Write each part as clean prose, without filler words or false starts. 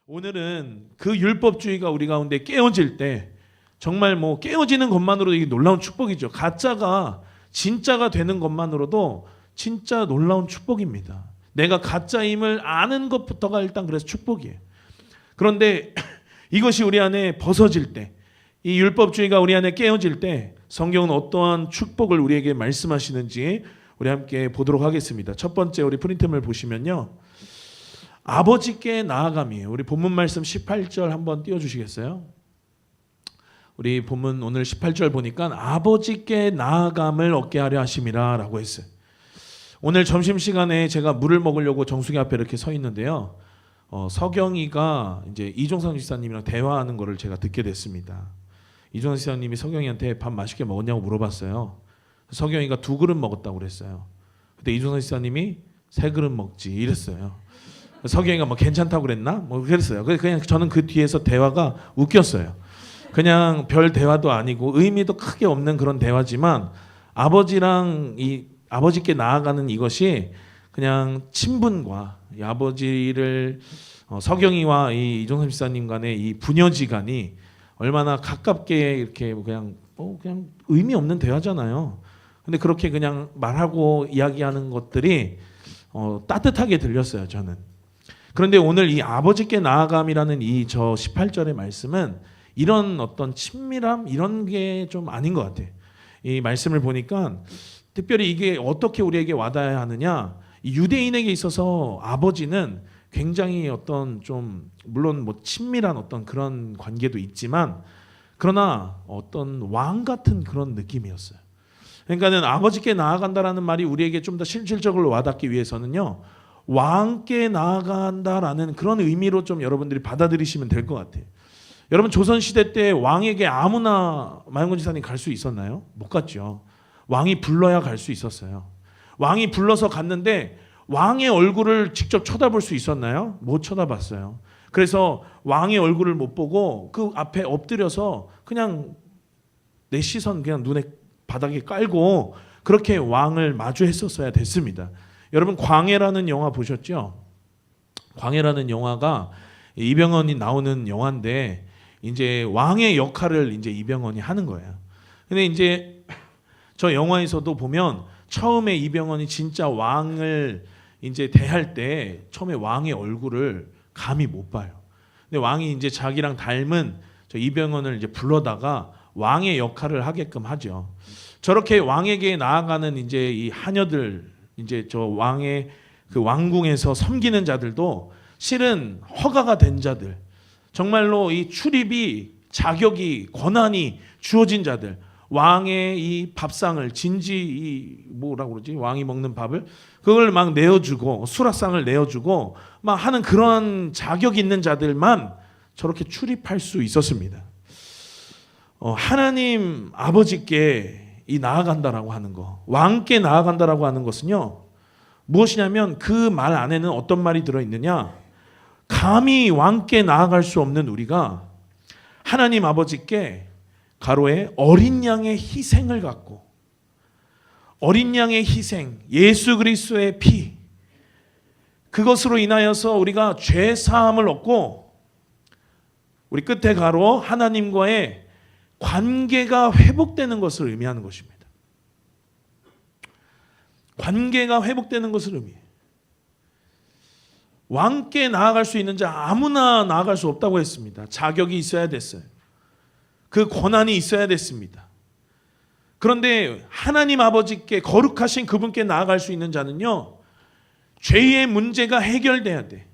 오늘은 그 율법주의가 우리 가운데 깨어질 때 정말 깨어지는 것만으로도 이게 놀라운 축복이죠. 가짜가 진짜가 되는 것만으로도 진짜 놀라운 축복입니다. 내가 가짜임을 아는 것부터가 일단 그래서 축복이에요. 그런데 이것이 우리 안에 벗어질 때, 이 율법주의가 우리 안에 깨어질 때 성경은 어떠한 축복을 우리에게 말씀하시는지 우리 함께 보도록 하겠습니다. 첫 번째 우리 프린트를 보시면요, 아버지께 나아감이에요. 우리 본문 말씀 18절 한번 띄워주시겠어요? 우리 본문 오늘 18절 보니까 아버지께 나아감을 얻게 하려 하심이라 라고 했어요. 오늘 점심시간에 제가 물을 먹으려고 정수기 앞에 이렇게 서 있는데요, 서경이가 이제 이종상 집사님이랑 대화하는 거를 제가 듣게 됐습니다. 이종상 집사님이 서경이한테 밥 맛있게 먹었냐고 물어봤어요. 서경이가 2그릇 먹었다고 그랬어요. 근데 이종상 집사님이 3그릇 먹지 이랬어요. 서경이가 괜찮다고 그랬나? 그랬어요. 그냥 저는 그 뒤에서 대화가 웃겼어요. 그냥 별 대화도 아니고 의미도 크게 없는 그런 대화지만 아버지랑 이 아버지께 나아가는 이것이 그냥 친분과 이 아버지를 서경이와 이 이종삼 집사님 간의 이 부녀지간이 얼마나 가깝게 이렇게 그냥 의미 없는 대화잖아요. 근데 그렇게 그냥 말하고 이야기하는 것들이 따뜻하게 들렸어요, 저는. 그런데 오늘 이 아버지께 나아감이라는 이 저 18절의 말씀은 이런 어떤 친밀함 이런 게 좀 아닌 것 같아요. 이 말씀을 보니까 특별히 이게 어떻게 우리에게 와닿아야 하느냐, 이 유대인에게 있어서 아버지는 굉장히 어떤 좀 물론 친밀한 어떤 그런 관계도 있지만 그러나 어떤 왕 같은 그런 느낌이었어요. 그러니까는 아버지께 나아간다라는 말이 우리에게 좀 더 실질적으로 와닿기 위해서는요, 왕께 나아간다라는 그런 의미로 좀 여러분들이 받아들이시면 될 것 같아요. 여러분 조선시대 때 왕에게 아무나 마영곤 지사님 갈 수 있었나요? 못 갔죠. 왕이 불러야 갈 수 있었어요. 왕이 불러서 갔는데 왕의 얼굴을 직접 쳐다볼 수 있었나요? 못 쳐다봤어요. 그래서 왕의 얼굴을 못 보고 그 앞에 엎드려서 그냥 내 시선 그냥 눈에 바닥에 깔고 그렇게 왕을 마주했었어야 됐습니다. 여러분 광해라는 영화 보셨죠? 광해라는 영화가 이병헌이 나오는 영화인데 이제 왕의 역할을 이제 이병헌이 하는 거예요. 근데 이제 저 영화에서도 보면 처음에 이병헌이 진짜 왕을 이제 대할 때 처음에 왕의 얼굴을 감히 못 봐요. 근데 왕이 이제 자기랑 닮은 저 이병헌을 이제 불러다가 왕의 역할을 하게끔 하죠. 저렇게 왕에게 나아가는 이제 이 하녀들, 이제 저 왕의 그 왕궁에서 섬기는 자들도 실은 허가가 된 자들, 정말로 이 출입이 자격이 권한이 주어진 자들, 왕의 이 밥상을 이 뭐라고 그러지? 왕이 먹는 밥을 그걸 막 내어주고 수락상을 내어주고 막 하는 그런 자격 있는 자들만 저렇게 출입할 수 있었습니다. 하나님 아버지께 이 나아간다라고 하는 거, 왕께 나아간다라고 하는 것은요, 무엇이냐면 그 말 안에는 어떤 말이 들어있느냐, 감히 왕께 나아갈 수 없는 우리가 하나님 아버지께 가로에 어린 양의 희생을 갖고, 어린 양의 희생, 예수 그리스도의 피, 그것으로 인하여서 우리가 죄 사함을 얻고 우리 끝에 가로 하나님과의 관계가 회복되는 것을 의미하는 것입니다. 관계가 회복되는 것을 의미해요. 왕께 나아갈 수 있는 자 아무나 나아갈 수 없다고 했습니다. 자격이 있어야 됐어요. 그 권한이 있어야 됐습니다. 그런데 하나님 아버지께, 거룩하신 그분께 나아갈 수 있는 자는요, 죄의 문제가 해결돼야 돼.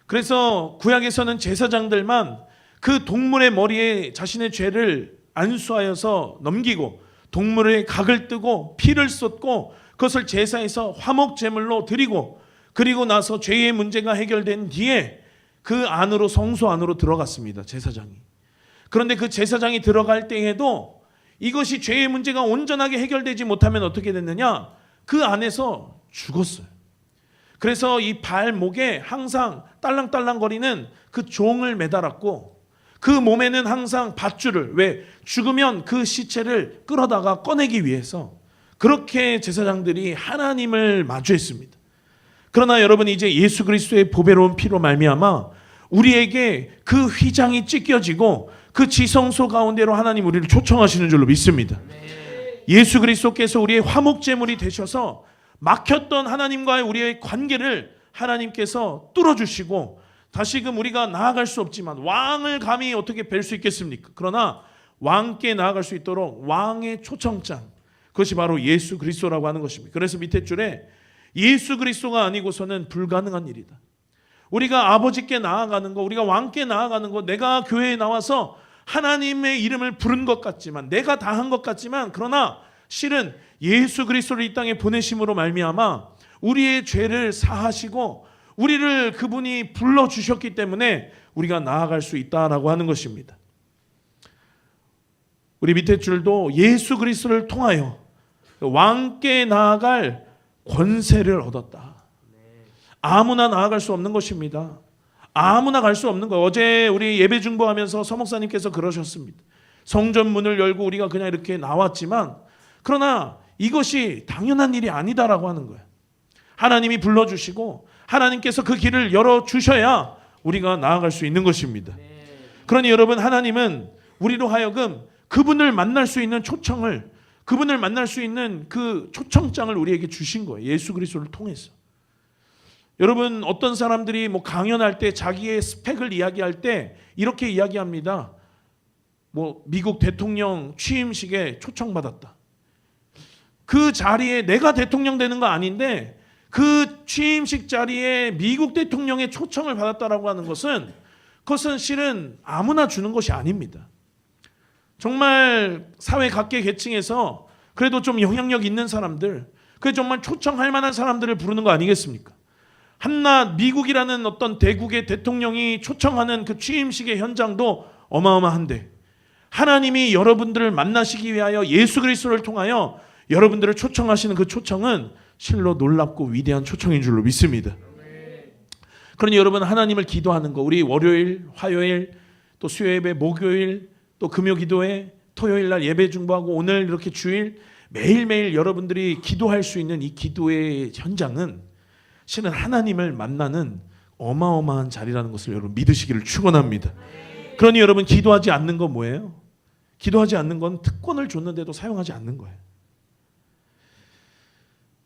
그래서 구약에서는 제사장들만 그 동물의 머리에 자신의 죄를 안수하여서 넘기고 동물의 각을 뜨고 피를 쏟고 그것을 제사에서 화목제물로 드리고, 그리고 나서 죄의 문제가 해결된 뒤에 그 안으로, 성소 안으로 들어갔습니다, 제사장이. 그런데 그 제사장이 들어갈 때에도 이것이 죄의 문제가 온전하게 해결되지 못하면 어떻게 됐느냐, 그 안에서 죽었어요. 그래서 이 발목에 항상 딸랑딸랑거리는 그 종을 매달았고, 그 몸에는 항상 밧줄을, 왜 죽으면 그 시체를 끌어다가 꺼내기 위해서 그렇게 제사장들이 하나님을 마주했습니다. 그러나 여러분, 이제 예수 그리스도의 보배로운 피로 말미암아 우리에게 그 휘장이 찢겨지고 그 지성소 가운데로 하나님 우리를 초청하시는 줄로 믿습니다. 예수 그리스도께서 우리의 화목제물이 되셔서 막혔던 하나님과의 우리의 관계를 하나님께서 뚫어주시고 다시금 우리가 나아갈 수 없지만 왕을 감히 어떻게 뵐 수 있겠습니까? 그러나 왕께 나아갈 수 있도록 왕의 초청장, 그것이 바로 예수 그리스도라고 하는 것입니다. 그래서 밑에 줄에 예수 그리스도가 아니고서는 불가능한 일이다. 우리가 아버지께 나아가는 거, 우리가 왕께 나아가는 거, 내가 교회에 나와서 하나님의 이름을 부른 것 같지만, 내가 다 한 것 같지만, 그러나 실은 예수 그리스도를 이 땅에 보내심으로 말미암아 우리의 죄를 사하시고 우리를 그분이 불러주셨기 때문에 우리가 나아갈 수 있다라고 하는 것입니다. 우리 밑에 줄도 예수 그리스도를 통하여 왕께 나아갈 권세를 얻었다. 아무나 나아갈 수 없는 것입니다. 아무나 갈 수 없는 거예요. 어제 우리 예배 중보하면서 서목사님께서 그러셨습니다. 성전 문을 열고 우리가 그냥 이렇게 나왔지만 그러나 이것이 당연한 일이 아니다라고 하는 거예요. 하나님이 불러주시고 하나님께서 그 길을 열어주셔야 우리가 나아갈 수 있는 것입니다. 그러니 여러분, 하나님은 우리로 하여금 그분을 만날 수 있는 초청을, 그분을 만날 수 있는 그 초청장을 우리에게 주신 거예요. 예수 그리스도를 통해서. 여러분, 어떤 사람들이 뭐 강연할 때 자기의 스펙을 이야기할 때 이렇게 이야기합니다. 뭐 미국 대통령 취임식에 초청받았다. 그 자리에 내가 대통령 되는 거 아닌데 그 취임식 자리에 미국 대통령의 초청을 받았다라고 하는 것은, 그것은 실은 아무나 주는 것이 아닙니다. 정말 사회 각계 계층에서 그래도 좀 영향력 있는 사람들, 그게 정말 초청할 만한 사람들을 부르는 거 아니겠습니까? 한낱 미국이라는 어떤 대국의 대통령이 초청하는 그 취임식의 현장도 어마어마한데, 하나님이 여러분들을 만나시기 위하여 예수 그리스도를 통하여 여러분들을 초청하시는 그 초청은 실로 놀랍고 위대한 초청인 줄로 믿습니다. 그러니 여러분, 하나님을 기도하는 거, 우리 월요일, 화요일, 또 수요예배, 목요일, 또 금요기도회, 토요일날 예배 중보하고 오늘 이렇게 주일 매일매일 여러분들이 기도할 수 있는 이 기도의 현장은 실은 하나님을 만나는 어마어마한 자리라는 것을 여러분 믿으시기를 축원합니다. 그러니 여러분, 기도하지 않는 건 뭐예요? 기도하지 않는 건 특권을 줬는데도 사용하지 않는 거예요.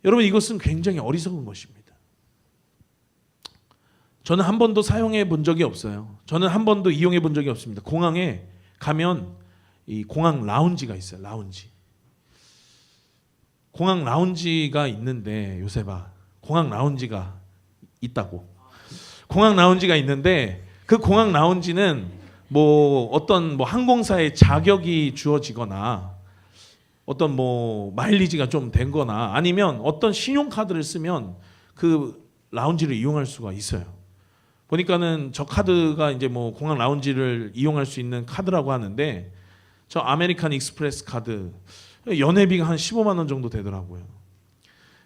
여러분, 이것은 굉장히 어리석은 것입니다. 저는 한 번도 사용해 본 적이 없어요. 저는 한 번도 이용해 본 적이 없습니다. 공항에 가면 이 공항 라운지가 있어요. 라운지. 공항 라운지가 있는데, 요새 봐. 공항 라운지가 있다고. 공항 라운지가 있는데 그 공항 라운지는 뭐 어떤 뭐 항공사의 자격이 주어지거나 어떤 뭐 마일리지가 좀 된 거나 아니면 어떤 신용카드를 쓰면 그 라운지를 이용할 수가 있어요. 보니까는 저 카드가 이제 뭐 공항 라운지를 이용할 수 있는 카드라고 하는데, 저 아메리칸 익스프레스 카드 연회비가 한 15만 원 정도 되더라고요.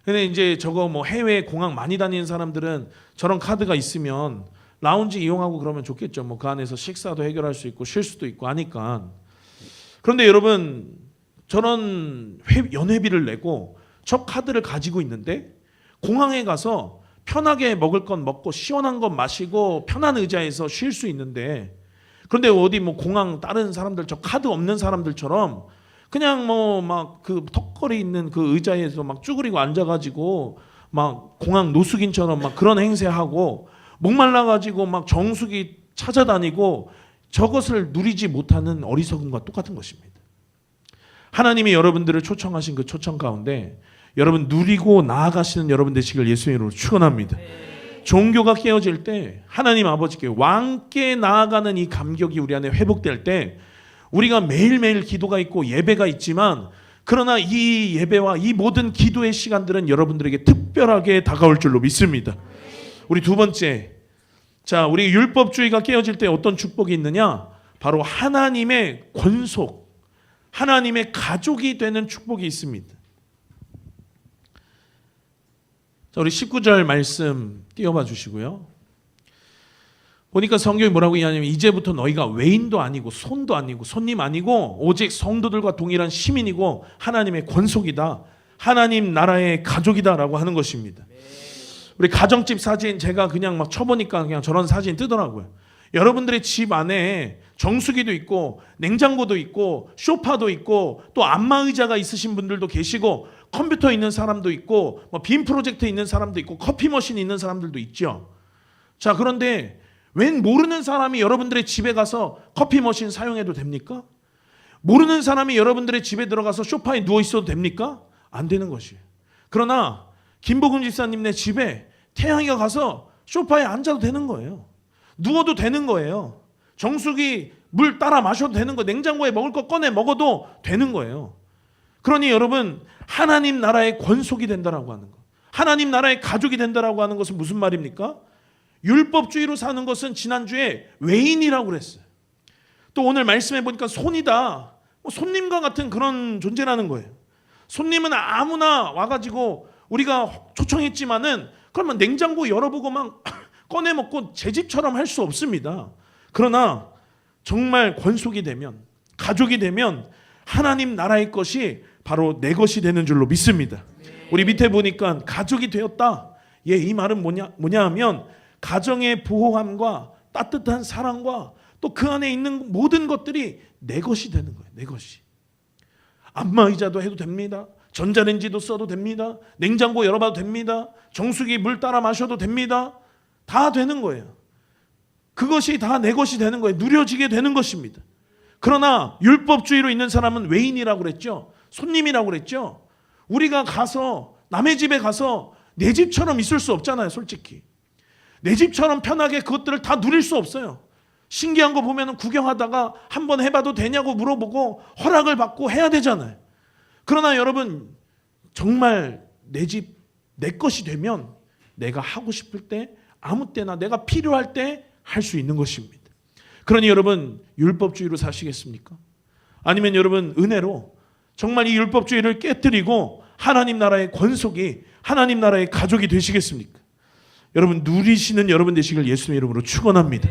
근데 이제 저거 뭐 해외 공항 많이 다니는 사람들은 저런 카드가 있으면 라운지 이용하고 그러면 좋겠죠. 뭐 그 안에서 식사도 해결할 수 있고 쉴 수도 있고 하니까. 그런데 여러분, 저런 연회비를 내고 저 카드를 가지고 있는데 공항에 가서 편하게 먹을 건 먹고 시원한 건 마시고 편한 의자에서 쉴 수 있는데, 그런데 어디 뭐 공항 다른 사람들, 저 카드 없는 사람들처럼 그냥 뭐 막 그 턱걸이 있는 그 의자에서 막 쭈그리고 앉아가지고 막 공항 노숙인처럼 막 그런 행세하고 목말라가지고 막 정수기 찾아다니고 저것을 누리지 못하는 어리석음과 똑같은 것입니다. 하나님이 여러분들을 초청하신 그 초청 가운데 여러분 누리고 나아가시는 여러분 되시길 예수의 이름으로 축원합니다. 종교가 깨어질 때 하나님 아버지께 왕께 나아가는 이 감격이 우리 안에 회복될 때 우리가 매일매일 기도가 있고 예배가 있지만, 그러나 이 예배와 이 모든 기도의 시간들은 여러분들에게 특별하게 다가올 줄로 믿습니다. 우리 두 번째, 자, 우리 율법주의가 깨어질 때 어떤 축복이 있느냐? 바로 하나님의 권속, 하나님의 가족이 되는 축복이 있습니다. 자, 우리 19절 말씀 띄워봐 주시고요. 보니까 성경이 뭐라고 이야기하냐면, 이제부터 너희가 외인도 아니고 손도 아니고 손님 아니고 오직 성도들과 동일한 시민이고 하나님의 권속이다, 하나님 나라의 가족이다라고 하는 것입니다. 우리 가정집 사진 제가 그냥 막 쳐보니까 그냥 저런 사진 뜨더라고요. 여러분들의 집 안에 정수기도 있고 냉장고도 있고 소파도 있고 또 안마의자가 있으신 분들도 계시고 컴퓨터 있는 사람도 있고 빔 프로젝터 있는 사람도 있고 커피 머신 있는 사람들도 있죠. 자, 그런데 웬 모르는 사람이 여러분들의 집에 가서 커피 머신 사용해도 됩니까? 모르는 사람이 여러분들의 집에 들어가서 소파에 누워 있어도 됩니까? 안 되는 것이에요. 그러나 김복음 집사님네 집에 태양이가 가서 소파에 앉아도 되는 거예요. 누워도 되는 거예요. 정수기 물 따라 마셔도 되는 거예요. 냉장고에 먹을 거 꺼내 먹어도 되는 거예요. 그러니 여러분, 하나님 나라의 권속이 된다라고 하는 것, 하나님 나라의 가족이 된다라고 하는 것은 무슨 말입니까? 율법주의로 사는 것은 지난주에 외인이라고 그랬어요. 또 오늘 말씀해 보니까 손이다. 손님과 같은 그런 존재라는 거예요. 손님은 아무나 와가지고 우리가 초청했지만은 그러면 냉장고 열어보고 막 꺼내 먹고 제 집처럼 할 수 없습니다. 그러나 정말 권속이 되면, 가족이 되면 하나님 나라의 것이 바로 내 것이 되는 줄로 믿습니다. 우리 밑에 보니까 가족이 되었다. 예, 이 말은 뭐냐 하면 가정의 보호함과 따뜻한 사랑과 또 그 안에 있는 모든 것들이 내 것이 되는 거예요. 내 것이. 안마의자도 해도 됩니다. 전자레인지도 써도 됩니다. 냉장고 열어봐도 됩니다. 정수기 물 따라 마셔도 됩니다. 다 되는 거예요. 그것이 다 내 것이 되는 거예요. 누려지게 되는 것입니다. 그러나 율법주의로 있는 사람은 외인이라고 그랬죠. 손님이라고 그랬죠. 우리가 가서 남의 집에 가서 내 집처럼 있을 수 없잖아요. 솔직히. 내 집처럼 편하게 그것들을 다 누릴 수 없어요. 신기한 거 보면 구경하다가 한번 해봐도 되냐고 물어보고 허락을 받고 해야 되잖아요. 그러나 여러분, 정말 내 집, 내 것이 되면 내가 하고 싶을 때 아무 때나 내가 필요할 때 할 수 있는 것입니다. 그러니 여러분, 율법주의로 사시겠습니까? 아니면 여러분, 은혜로 정말 이 율법주의를 깨뜨리고 하나님 나라의 권속이, 하나님 나라의 가족이 되시겠습니까? 여러분, 누리시는 여러분 되시길 예수님의 이름으로 축원합니다.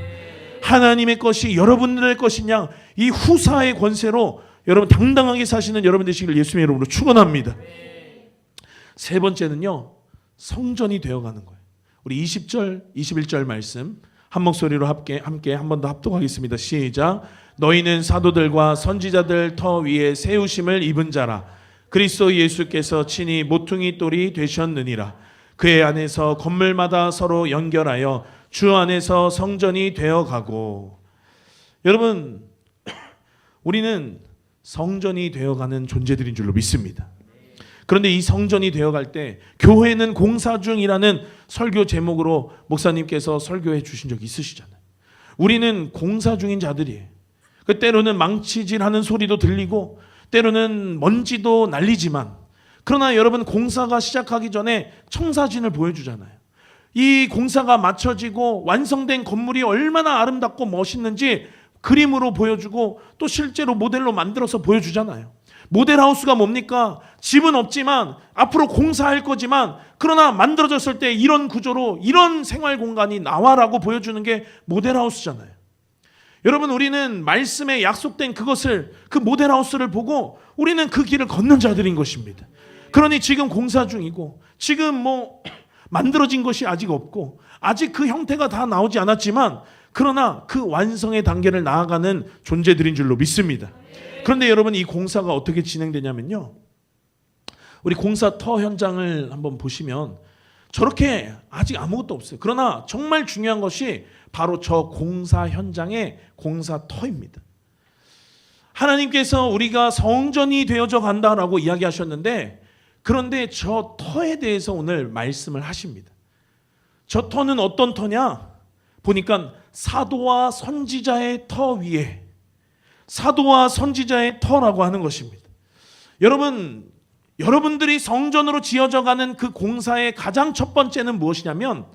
하나님의 것이 여러분들의 것이냐, 이 후사의 권세로 여러분 당당하게 사시는 여러분 되시길 예수님의 이름으로 축원합니다. 세 번째는요, 성전이 되어가는 거예요. 우리 20절, 21절 말씀 한 목소리로 함께 한 번 더 합독하겠습니다. 시작. 너희는 사도들과 선지자들 터 위에 세우심을 입은 자라. 그리스도 예수께서 친히 모퉁이 돌이 되셨느니라. 그의 안에서 건물마다 서로 연결하여 주 안에서 성전이 되어가고. 여러분, 우리는 성전이 되어가는 존재들인 줄로 믿습니다. 그런데 이 성전이 되어갈 때 교회는 공사 중이라는 설교 제목으로 목사님께서 설교해 주신 적이 있으시잖아요. 우리는 공사 중인 자들이에요. 때로는 망치질하는 소리도 들리고 때로는 먼지도 날리지만, 그러나 여러분, 공사가 시작하기 전에 청사진을 보여주잖아요. 이 공사가 마쳐지고 완성된 건물이 얼마나 아름답고 멋있는지 그림으로 보여주고 또 실제로 모델로 만들어서 보여주잖아요. 모델하우스가 뭡니까? 집은 없지만 앞으로 공사할 거지만 그러나 만들어졌을 때 이런 구조로 이런 생활 공간이 나와라고 보여주는 게 모델하우스잖아요. 여러분, 우리는 말씀에 약속된 그것을, 그 모델하우스를 보고 우리는 그 길을 걷는 자들인 것입니다. 그러니 지금 공사 중이고 지금 만들어진 것이 아직 없고 아직 그 형태가 다 나오지 않았지만 그러나 그 완성의 단계를 나아가는 존재들인 줄로 믿습니다. 그런데 여러분, 이 공사가 어떻게 진행되냐면요, 우리 공사 터 현장을 한번 보시면 저렇게 아직 아무것도 없어요. 그러나 정말 중요한 것이 바로 저 공사 현장의 공사 터입니다. 하나님께서 우리가 성전이 되어져 간다라고 이야기하셨는데, 그런데 저 터에 대해서 오늘 말씀을 하십니다. 저 터는 어떤 터냐? 보니까 사도와 선지자의 터 위에, 사도와 선지자의 터라고 하는 것입니다. 여러분들이 성전으로 지어져 가는 그 공사의 가장 첫 번째는 무엇이냐면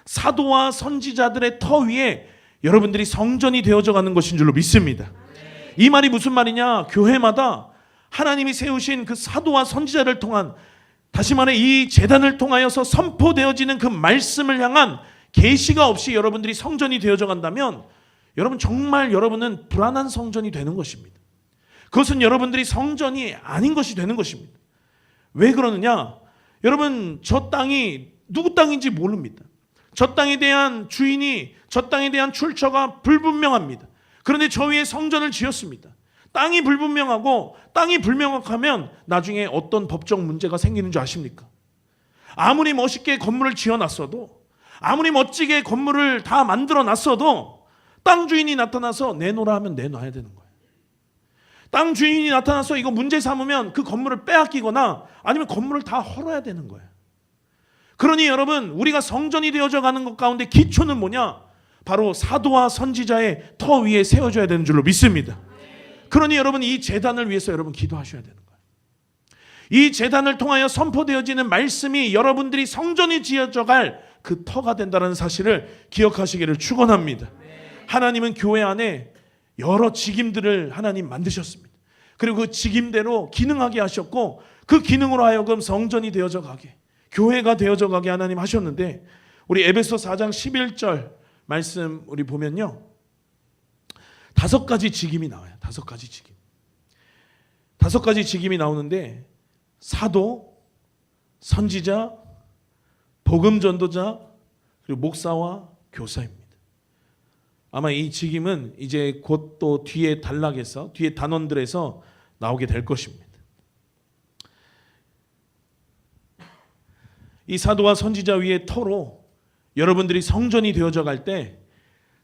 사도와 선지자들의 터 위에 여러분들이 성전이 되어져 가는 것인 줄로 믿습니다. 이 말이 무슨 말이냐? 교회마다 하나님이 세우신 그 사도와 선지자를 통한, 다시 말해 이 제단을 통하여서 선포되어지는 그 말씀을 향한 계시가 없이 여러분들이 성전이 되어져 간다면 여러분, 정말 여러분은 불안한 성전이 되는 것입니다. 그것은 여러분들이 성전이 아닌 것이 되는 것입니다. 왜 그러느냐? 여러분, 저 땅이 누구 땅인지 모릅니다. 저 땅에 대한 주인이, 저 땅에 대한 출처가 불분명합니다. 그런데 저 위에 성전을 지었습니다. 땅이 불분명하고 땅이 불명확하면 나중에 어떤 법적 문제가 생기는 줄 아십니까? 아무리 멋있게 건물을 지어놨어도, 아무리 멋지게 건물을 다 만들어놨어도 땅 주인이 나타나서 내놓으라 하면 내놔야 되는 거예요. 땅 주인이 나타나서 이거 문제 삼으면 그 건물을 빼앗기거나 아니면 건물을 다 헐어야 되는 거예요. 그러니 여러분, 우리가 성전이 되어져 가는 것 가운데 기초는 뭐냐? 바로 사도와 선지자의 터 위에 세워져야 되는 줄로 믿습니다. 그러니 여러분, 이 제단을 위해서 여러분 기도하셔야 되는 거예요. 이 제단을 통하여 선포되어지는 말씀이 여러분들이 성전이 지어져 갈 그 터가 된다는 사실을 기억하시기를 축원합니다. 하나님은 교회 안에 여러 직임들을 하나님 만드셨습니다. 그리고 그 직임대로 기능하게 하셨고, 그 기능으로 하여금 성전이 되어져 가게, 교회가 되어져 가게 하나님 하셨는데, 우리 에베소 4장 11절 말씀 우리 보면요, 5가지 직임이 나와요. 5가지 직임. 5가지 직임이 나오는데, 사도, 선지자, 복음 전도자, 그리고 목사와 교사입니다. 아마 이 직임은 이제 곧 또 뒤에 단락에서, 뒤에 단원들에서 나오게 될 것입니다. 이 사도와 선지자 위에 터로 여러분들이 성전이 되어져 갈 때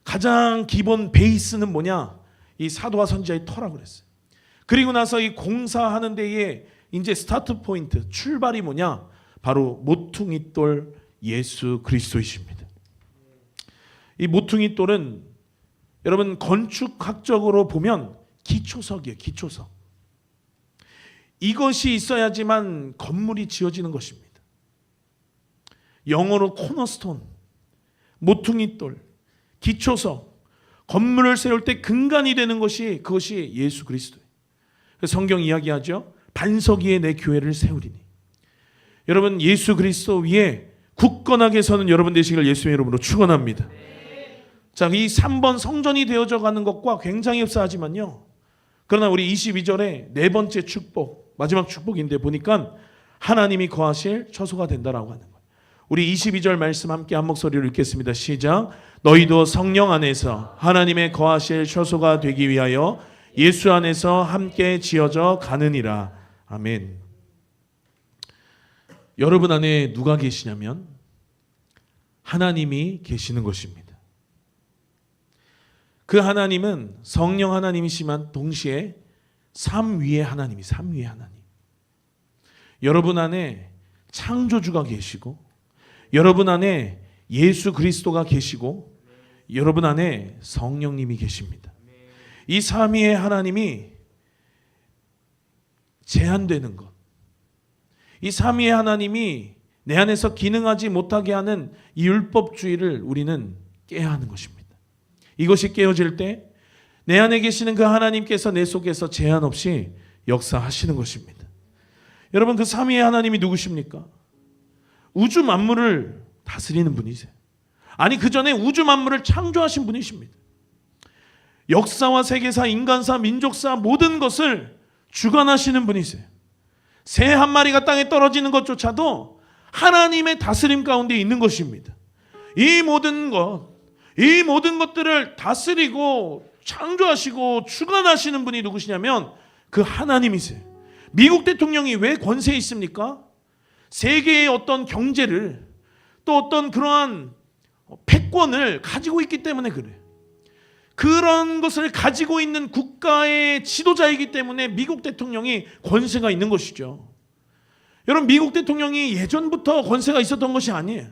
가장 기본 베이스는 뭐냐? 이 사도와 선지자의 터라고 그랬어요. 그리고 나서 이 공사하는 데에 이제 스타트 포인트, 출발이 뭐냐? 바로 모퉁이돌 예수 그리스도이십니다. 이 모퉁이돌은 여러분 건축학적으로 보면 기초석이에요. 기초석. 이것이 있어야지만 건물이 지어지는 것입니다. 영어로 코너스톤, 모퉁이돌, 기초석, 건물을 세울 때 근간이 되는 것이, 그것이 예수 그리스도예요. 성경 이야기하죠. 반석 위에 내 교회를 세우리니. 여러분, 예수 그리스도 위에 굳건하게 서는 여러분 되시기를 예수의 이름으로 축원합니다. 자, 이 3번 성전이 되어져 가는 것과 굉장히 흡사하지만요, 그러나 우리 22절에 네 번째 축복, 마지막 축복인데 보니까 하나님이 거하실 처소가 된다라고 하는 거예요. 우리 22절 말씀 함께 한 목소리로 읽겠습니다. 시작. 너희도 성령 안에서 하나님의 거하실 처소가 되기 위하여 예수 안에서 함께 지어져 가느니라. 아멘. 여러분 안에 누가 계시냐면 하나님이 계시는 것입니다. 그 하나님은 성령 하나님이시만 동시에 삼위의 하나님이, 삼위의 하나님. 여러분 안에 창조주가 계시고, 여러분 안에 예수 그리스도가 계시고, 여러분 안에 성령님이 계십니다. 이 삼위의 하나님이 제한되는 것, 이 삼위의 하나님이 내 안에서 기능하지 못하게 하는 이 율법주의를 우리는 깨야 하는 것입니다. 이것이 깨어질 때 내 안에 계시는 그 하나님께서 내 속에서 제한 없이 역사하시는 것입니다. 여러분, 그 삼위의 하나님이 누구십니까? 우주 만물을 다스리는 분이세요. 아니, 그 전에 우주 만물을 창조하신 분이십니다. 역사와 세계사, 인간사, 민족사 모든 것을 주관하시는 분이세요. 새 한 마리가 땅에 떨어지는 것조차도 하나님의 다스림 가운데 있는 것입니다. 이 모든 것들을 다스리고 창조하시고 주관하시는 분이 누구시냐면 그 하나님이세요. 미국 대통령이 왜 권세에 있습니까? 세계의 어떤 경제를, 또 어떤 그러한 패권을 가지고 있기 때문에 그래요. 그런 것을 가지고 있는 국가의 지도자이기 때문에 미국 대통령이 권세가 있는 것이죠. 여러분, 미국 대통령이 예전부터 권세가 있었던 것이 아니에요.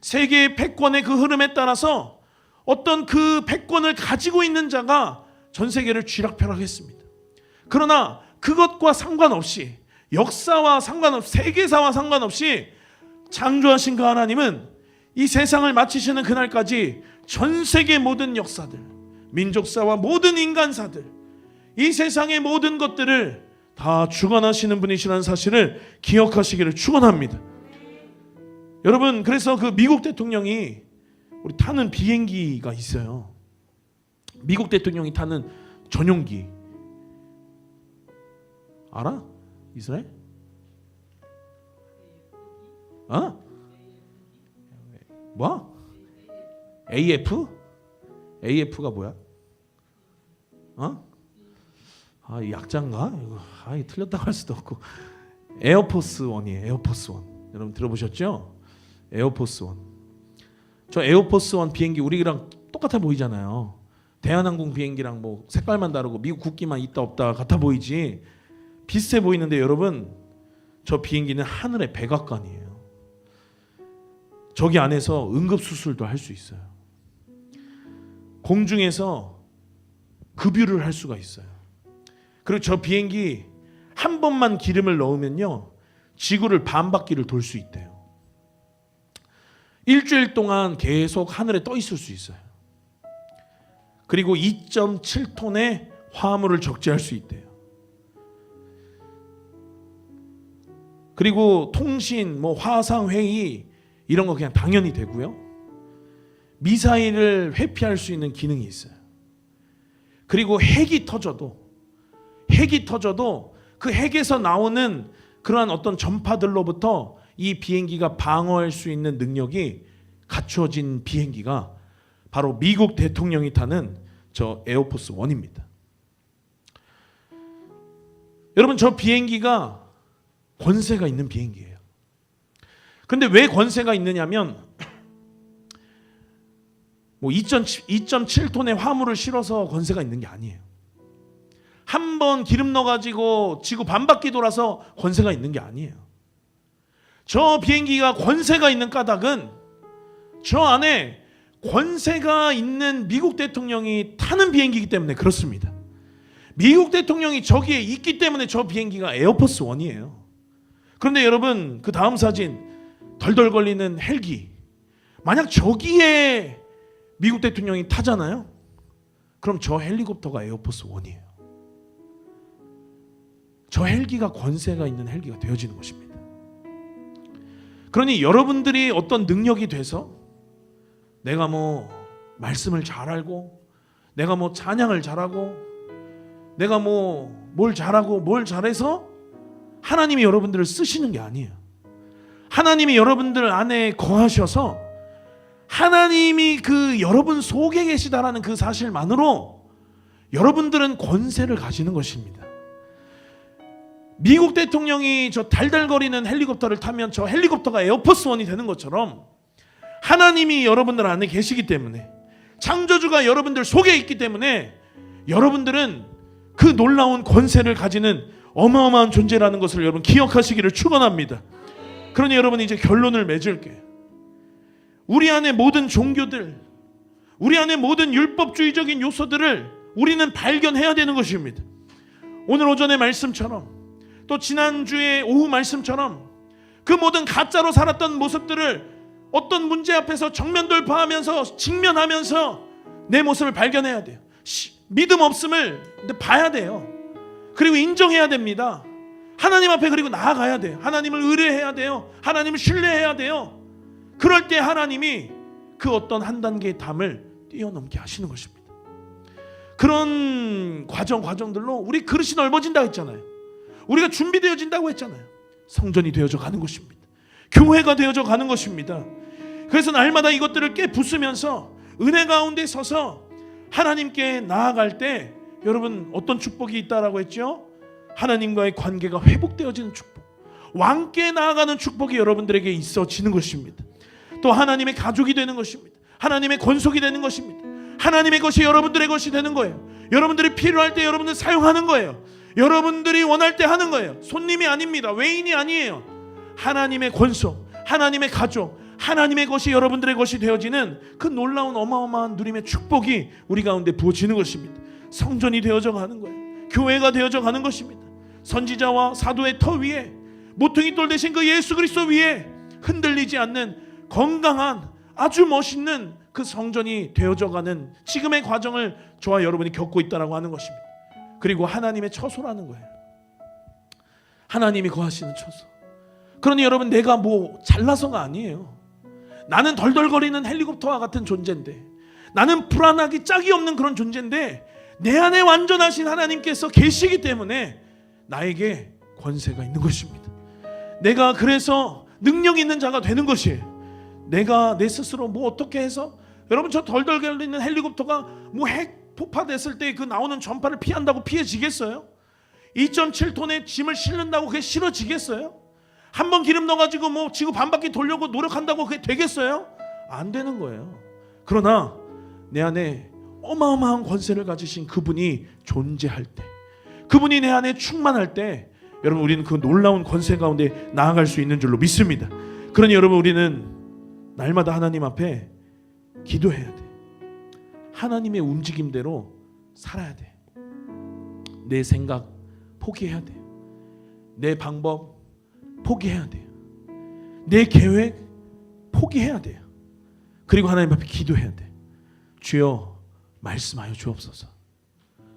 세계의 패권의 그 흐름에 따라서 어떤 그 패권을 가지고 있는 자가 전 세계를 쥐락펴락했습니다. 그러나 그것과 상관없이, 역사와 상관없이, 세계사와 상관없이 창조하신 그 하나님은 이 세상을 마치시는 그날까지 전 세계 모든 역사들, 민족사와 모든 인간사들, 이 세상의 모든 것들을 다 주관하시는 분이시라는 사실을 기억하시기를 축원합니다. 여러분, 그래서 그 미국 대통령이 우리 타는 비행기가 있어요. 미국 대통령이 타는 전용기 알아? 이스라엘? 뭐? AF? AF가 뭐야? 이 약자인가? 이거 틀렸다고 할 수도 없고. 에어포스 원이에요. 에어포스 원. 여러분 들어보셨죠? 에어포스 원. 저 에어포스 원 비행기 우리랑 똑같아 보이잖아요. 대한항공 비행기랑 뭐 색깔만 다르고 미국 국기만 있다 없다 같아 보이지 비슷해 보이는데 여러분 저 비행기는 하늘의 백악관이에요. 저기 안에서 응급수술도 할 수 있어요. 공중에서 급유를 할 수가 있어요. 그리고 저 비행기 한 번만 기름을 넣으면요 지구를 반바퀴를 돌 수 있대요. 일주일 동안 계속 하늘에 떠 있을 수 있어요. 그리고 2.7톤의 화물을 적재할 수 있대요. 그리고 통신, 화상 회의 이런 거 그냥 당연히 되고요. 미사일을 회피할 수 있는 기능이 있어요. 그리고 핵이 터져도 그 핵에서 나오는 그러한 어떤 전파들로부터 이 비행기가 방어할 수 있는 능력이 갖춰진 비행기가 바로 미국 대통령이 타는 저 에어포스 1입니다. 여러분 저 비행기가 권세가 있는 비행기예요. 그런데 왜 권세가 있느냐면 2.7톤의 화물을 실어서 권세가 있는 게 아니에요. 한 번 기름 넣어가지고 지구 반바퀴 돌아서 권세가 있는 게 아니에요. 저 비행기가 권세가 있는 까닭은 저 안에 권세가 있는 미국 대통령이 타는 비행기이기 때문에 그렇습니다. 미국 대통령이 저기에 있기 때문에 저 비행기가 에어포스 1이에요. 그런데 여러분 그 다음 사진 덜덜 걸리는 헬기 만약 저기에 미국 대통령이 타잖아요. 그럼 저 헬리콥터가 에어포스 1이에요. 저 헬기가 권세가 있는 헬기가 되어지는 것입니다. 그러니 여러분들이 어떤 능력이 돼서 내가 말씀을 잘 알고 내가 찬양을 잘하고 내가 뭘 잘하고 뭘 잘해서 하나님이 여러분들을 쓰시는 게 아니에요. 하나님이 여러분들 안에 거하셔서 하나님이 그 여러분 속에 계시다라는 그 사실만으로 여러분들은 권세를 가지는 것입니다. 미국 대통령이 저 달달거리는 헬리콥터를 타면 저 헬리콥터가 에어포스 1이 되는 것처럼 하나님이 여러분들 안에 계시기 때문에 창조주가 여러분들 속에 있기 때문에 여러분들은 그 놀라운 권세를 가지는 어마어마한 존재라는 것을 여러분 기억하시기를 축원합니다. 그러니 여러분 이제 결론을 맺을게요. 우리 안에 모든 종교들, 우리 안에 모든 율법주의적인 요소들을 우리는 발견해야 되는 것입니다. 오늘 오전의 말씀처럼 또 지난주의 오후 말씀처럼 그 모든 가짜로 살았던 모습들을 어떤 문제 앞에서 정면 돌파하면서 직면하면서 내 모습을 발견해야 돼요. 믿음 없음을 봐야 돼요. 그리고 인정해야 됩니다. 하나님 앞에 그리고 나아가야 돼요. 하나님을 의뢰해야 돼요. 하나님을 신뢰해야 돼요. 그럴 때 하나님이 그 어떤 한 단계의 담을 뛰어넘게 하시는 것입니다. 그런 과정들로 우리 그릇이 넓어진다고 했잖아요. 우리가 준비되어진다고 했잖아요. 성전이 되어져 가는 것입니다. 교회가 되어져 가는 것입니다. 그래서 날마다 이것들을 깨부수면서 은혜 가운데 서서 하나님께 나아갈 때 여러분 어떤 축복이 있다라고 했죠? 하나님과의 관계가 회복되어지는 축복, 왕께 나아가는 축복이 여러분들에게 있어지는 것입니다. 또 하나님의 가족이 되는 것입니다. 하나님의 권속이 되는 것입니다. 하나님의 것이 여러분들의 것이 되는 거예요. 여러분들이 필요할 때 여러분들 사용하는 거예요. 여러분들이 원할 때 하는 거예요. 손님이 아닙니다. 외인이 아니에요. 하나님의 권속, 하나님의 가족, 하나님의 것이 여러분들의 것이 되어지는 그 놀라운 어마어마한 누림의 축복이 우리 가운데 부어지는 것입니다. 성전이 되어져 가는 거예요. 교회가 되어져 가는 것입니다. 선지자와 사도의 터 위에 모퉁이 돌 대신 그 예수 그리스도 위에 흔들리지 않는 건강한 아주 멋있는 그 성전이 되어져 가는 지금의 과정을 저와 여러분이 겪고 있다라고 하는 것입니다. 그리고 하나님의 처소라는 거예요. 하나님이 거하시는 처소. 그러니 여러분 내가 잘나서가 아니에요. 나는 덜덜거리는 헬리콥터와 같은 존재인데, 나는 불안하기 짝이 없는 그런 존재인데 내 안에 완전하신 하나님께서 계시기 때문에 나에게 권세가 있는 것입니다. 내가 그래서 능력 있는 자가 되는 것이에요. 내가 내 스스로 어떻게 해서 여러분 저 덜덜 걸리는 헬리콥터가 뭐 핵 폭파됐을 때 그 나오는 전파를 피한다고 피해지겠어요? 2.7톤의 짐을 실는다고 그게 실어지겠어요? 한번 기름 넣어가지고 뭐 지구 반바퀴 돌려고 노력한다고 그게 되겠어요? 안 되는 거예요. 그러나 내 안에 어마어마한 권세를 가지신 그분이 존재할 때, 그분이 내 안에 충만할 때, 여러분 우리는 그 놀라운 권세 가운데 나아갈 수 있는 줄로 믿습니다. 그러니 여러분 우리는 날마다 하나님 앞에 기도해야 돼. 하나님의 움직임대로 살아야 돼. 내 생각 포기해야 돼. 내 방법 포기해야 돼요. 내 계획 포기해야 돼요. 그리고 하나님 앞에 기도해야 돼. 주여 말씀하여 주옵소서.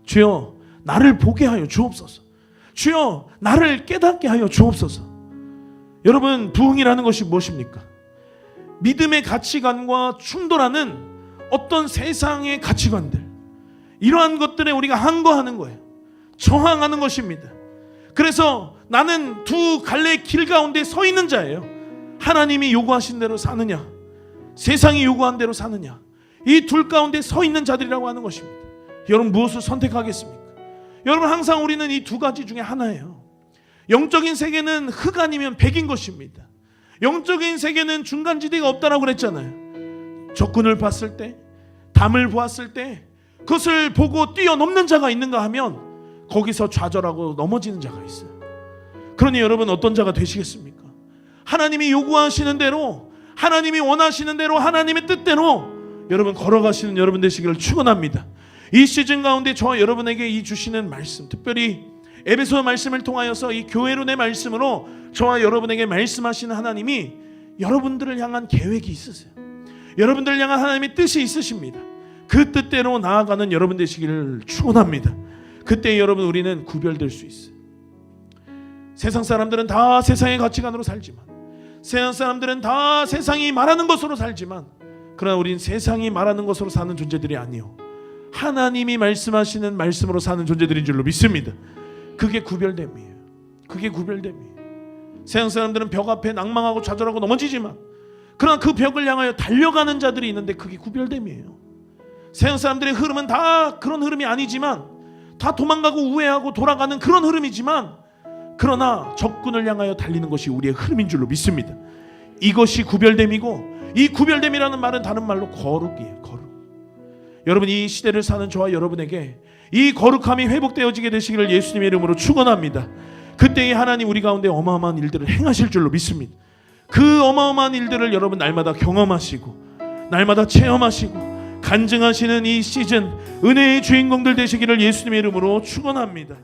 주여 나를 보게 하여 주옵소서. 주여 나를 깨닫게 하여 주옵소서. 여러분 부흥이라는 것이 무엇입니까? 믿음의 가치관과 충돌하는 어떤 세상의 가치관들, 이러한 것들에 우리가 항거하는 거예요. 저항하는 것입니다. 그래서 나는 두 갈래의 길 가운데 서 있는 자예요. 하나님이 요구하신 대로 사느냐, 세상이 요구한 대로 사느냐, 이 둘 가운데 서 있는 자들이라고 하는 것입니다. 여러분 무엇을 선택하겠습니까? 여러분 항상 우리는 이 두 가지 중에 하나예요. 영적인 세계는 흑 아니면 백인 것입니다. 영적인 세계는 중간지대가 없다라고 그랬잖아요. 적군을 봤을 때, 담을 보았을 때 그것을 보고 뛰어넘는 자가 있는가 하면 거기서 좌절하고 넘어지는 자가 있어요. 그러니 여러분 어떤 자가 되시겠습니까? 하나님이 요구하시는 대로, 하나님이 원하시는 대로, 하나님의 뜻대로 여러분 걸어가시는 여러분 되시기를 축원합니다. 이 시즌 가운데 저와 여러분에게 이 주시는 말씀, 특별히 에베소 말씀을 통하여서 이 교회론의 말씀으로 저와 여러분에게 말씀하시는 하나님이 여러분들을 향한 계획이 있으세요. 여러분들을 향한 하나님의 뜻이 있으십니다. 그 뜻대로 나아가는 여러분 되시기를 축원합니다. 그때 여러분 우리는 구별될 수 있어요. 세상 사람들은 다 세상의 가치관으로 살지만, 세상 사람들은 다 세상이 말하는 것으로 살지만, 그러나 우리는 세상이 말하는 것으로 사는 존재들이 아니요, 하나님이 말씀하시는 말씀으로 사는 존재들인 줄로 믿습니다. 그게 구별됨이에요. 그게 구별됨이에요. 세상 사람들은 벽 앞에 낭망하고 좌절하고 넘어지지만, 그러나 그 벽을 향하여 달려가는 자들이 있는데 그게 구별됨이에요. 세상 사람들의 흐름은 다 그런 흐름이 아니지만, 다 도망가고 우회하고 돌아가는 그런 흐름이지만, 그러나 적군을 향하여 달리는 것이 우리의 흐름인 줄로 믿습니다. 이것이 구별됨이고, 이 구별됨이라는 말은 다른 말로 거룩이에요. 거룩. 여러분 이 시대를 사는 저와 여러분에게 이 거룩함이 회복되어지게 되시기를 예수님의 이름으로 축원합니다. 그때에 하나님 우리 가운데 어마어마한 일들을 행하실 줄로 믿습니다. 그 어마어마한 일들을 여러분 날마다 경험하시고 날마다 체험하시고 간증하시는 이 시즌 은혜의 주인공들 되시기를 예수님의 이름으로 축원합니다.